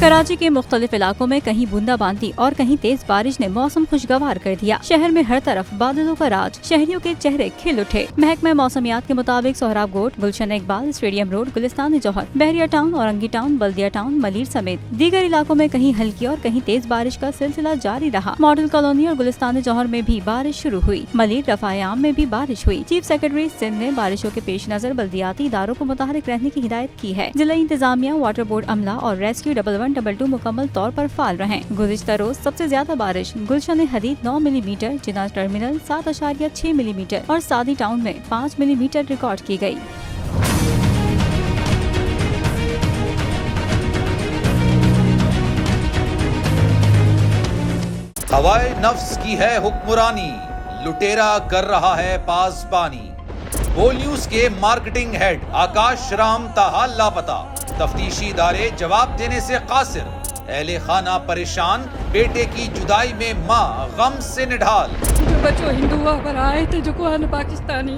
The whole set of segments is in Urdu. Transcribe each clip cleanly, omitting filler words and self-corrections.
کراچی کے مختلف علاقوں میں کہیں بوندا باندی اور کہیں تیز بارش نے موسم خوشگوار کر دیا۔ شہر میں ہر طرف بادلوں کا راج، شہریوں کے چہرے کھل اٹھے۔ محکمہ موسمیات کے مطابق سہراب گوٹ، گلشن اقبال، اسٹیڈیم روڈ، گلستان جوہر، بحریہ ٹاؤن، اورنگی ٹاؤن، بلدیہ ٹاؤن، ملیر سمیت دیگر علاقوں میں کہیں ہلکی اور کہیں تیز بارش کا سلسلہ جاری رہا۔ ماڈل کالونی اور گلستان جوہر میں بھی بارش شروع ہوئی۔ ملیر رفاع عام میں بھی بارش ہوئی۔ چیف سیکرٹری سندھ نے بارشوں کے پیش نظر بلدیاتی اداروں کو متحرک رہنے کی ہدایت کی ہے۔ ضلعی انتظامیہ، واٹر بورڈ عملہ اور ریسکیو 1122 مکمل طور پر فعال رہیں۔ گزشتہ روز سب سے زیادہ بارش گلشن حدید 9 ملی میٹر، جناح ٹرمینل 7.6 ملی میٹر اور سعدی ٹاؤن میں 5 ملی میٹر ریکارڈ کی گئی۔ ہوائے نفس کی ہے حکمرانی، لٹیرا کر رہا ہے پاسبانی۔ بول نیوز کے مارکیٹنگ ہیڈ آکاش رام تاحال لاپتہ، تفتیشی ادارے جواب دینے سے قاصر۔ اہل خانہ پریشان، بیٹے کی جدائی میں ماں غم سے نڈھال۔ جو بچو ہندو پر آئے تھے جو کو پاکستانی،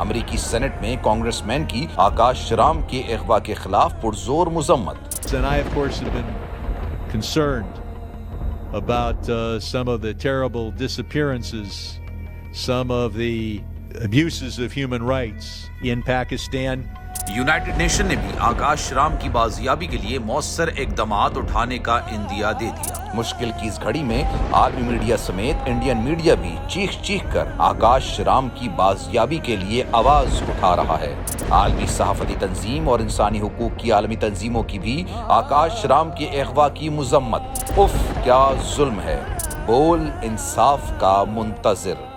امریکی سینٹ میں کانگریس مین کی آکاش رام کے اغوا کے خلاف پرزور مذمت۔ And I, of course, have been concerned about some of the terrible disappearances, some of the abuses of human rights in Pakistan. United nation نے بھی آکاش رام کی بازیابی کے لیے مؤثر اقدامات اٹھانے کا عندیہ دے دیا۔ مشکل کی اس گھڑی میں عالمی میڈیا سمیت انڈین میڈیا بھی چیخ چیخ کر آکاش رام کی بازیابی کے لیے آواز اٹھا رہا ہے۔ عالمی صحافتی تنظیم اور انسانی حقوق کی عالمی تنظیموں کی بھی آکاش رام کے اغوا کی مذمت۔ اف کیا ظلم ہے، بول انصاف کا منتظر۔